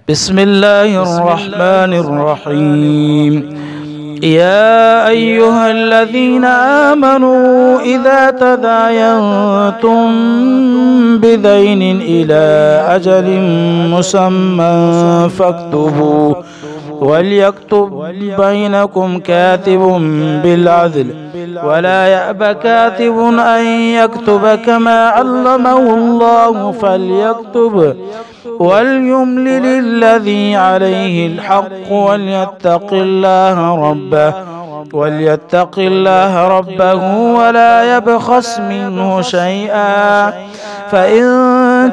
بسم الله الرحمن الرحيم. يا أيها الذين آمنوا إذا تداينتم بدين إلى أجل مسمى فاكتبوا، وليكتب بينكم كاتب بالعدل، ولا يأب كاتب أن يكتب كما علمه الله فليكتب، وليملل الذي عليه الحق وليتق الله ربه ولا يبخس منه شيئا، فإن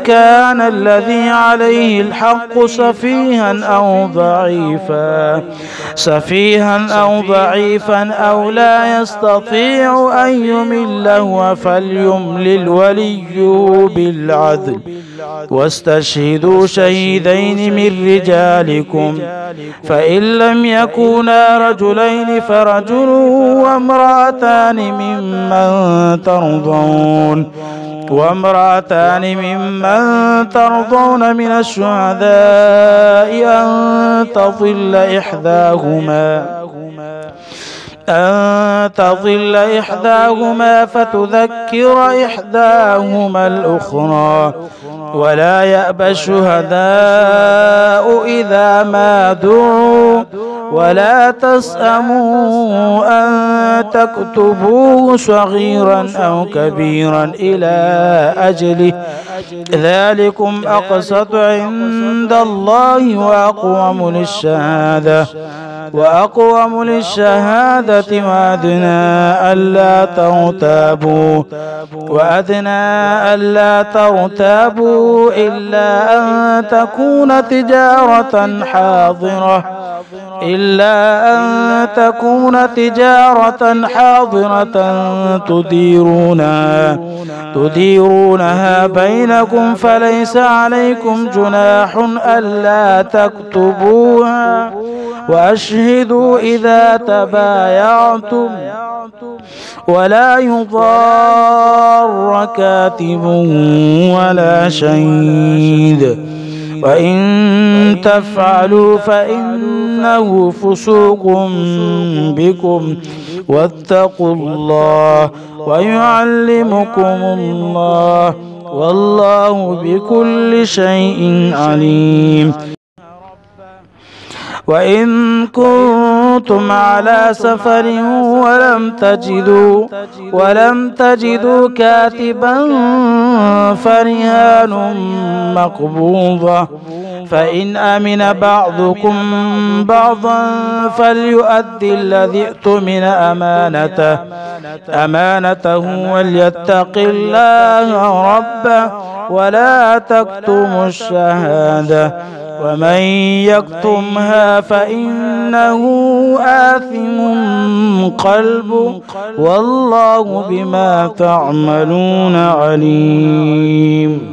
كان الذي عليه الحق سفيها أو ضعيفا أو لا يستطيع أن يمل فليملل وليه بالعدل، واستشهدوا شهيدين من رجالكم، فإن لم يكونا رجلين فرجل وامرأتان ممن ترضون من الشهداء أن تضل إحداهما فتذكر إحداهما الأخرى، ولا يأبى الشهداء إذا ما دعوا، ولا تسأموا أن تكتبوه صغيرا أو كبيرا إلى أجله، ذلكم أقسط عند الله وأقوم للشهادة وأدنى ألا ترتابوا إلا أن تكون تجارة حاضرة تديرونها بينكم، فليس عليكم جناح ألا تكتبوها، وأشهدوا إذا تبايعتم، ولا يضار كاتب ولا شهيد، وإن تفعلوا فإنه فسوق بكم، واتقوا الله ويعلمكم الله، والله بكل شيء عليم. وإن كنتم على سفر ولم تجدوا كاتبا فرهان مقبوضة، فإن أمن بعضكم بعضا فليؤدي الذي اؤتمن أمانته وليتق الله ربه ولا تكتموا الشهادة، ومن يكتمها فإنه آثم قلبه، والله بما تعملون عليم.